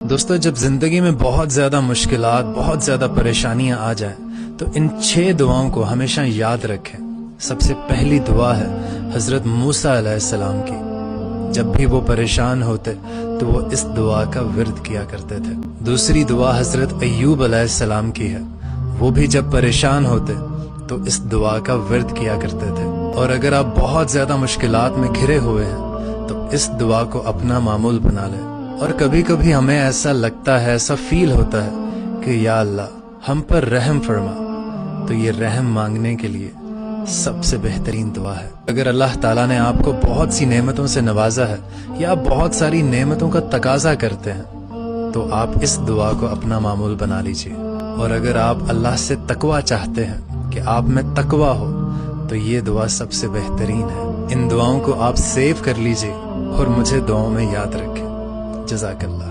दोस्तों, जब जिंदगी में बहुत ज्यादा मुश्किलात, बहुत ज्यादा परेशानियां आ जाए तो इन 6 दुआओं को हमेशा याद रखें। सबसे पहली दुआ है हजरत मूसा अलैहिस्सलाम की। जब भी वो परेशान होते तो वो इस दुआ का विर्द किया करते थे। दूसरी दुआ हजरत अय्यूब अलैहिस्सलाम की है। वो भी जब परेशान होते तो इस दुआ का विर्द किया करते थे। और अगर आप बहुत ज्यादा मुश्किलात में घिरे हुए हैं तो इस दुआ को अपना मामूल बना लें। और कभी कभी हमें ऐसा लगता है, ऐसा फील होता है कि या अल्लाह हम पर रहम फरमा, तो ये रहम मांगने के लिए सबसे बेहतरीन दुआ है। अगर अल्लाह ताला ने आपको बहुत सी नेमतों से नवाजा है या आप बहुत सारी नेमतों का तकाजा करते हैं तो आप इस दुआ को अपना मामूल बना लीजिए। और अगर आप अल्लाह से तकवा चाहते हैं कि आप में तकवा हो तो ये दुआ सबसे बेहतरीन है। इन दुआओं को आप सेव कर लीजिए और मुझे दुआओं में याद रखें। जज़ाकल्लाह।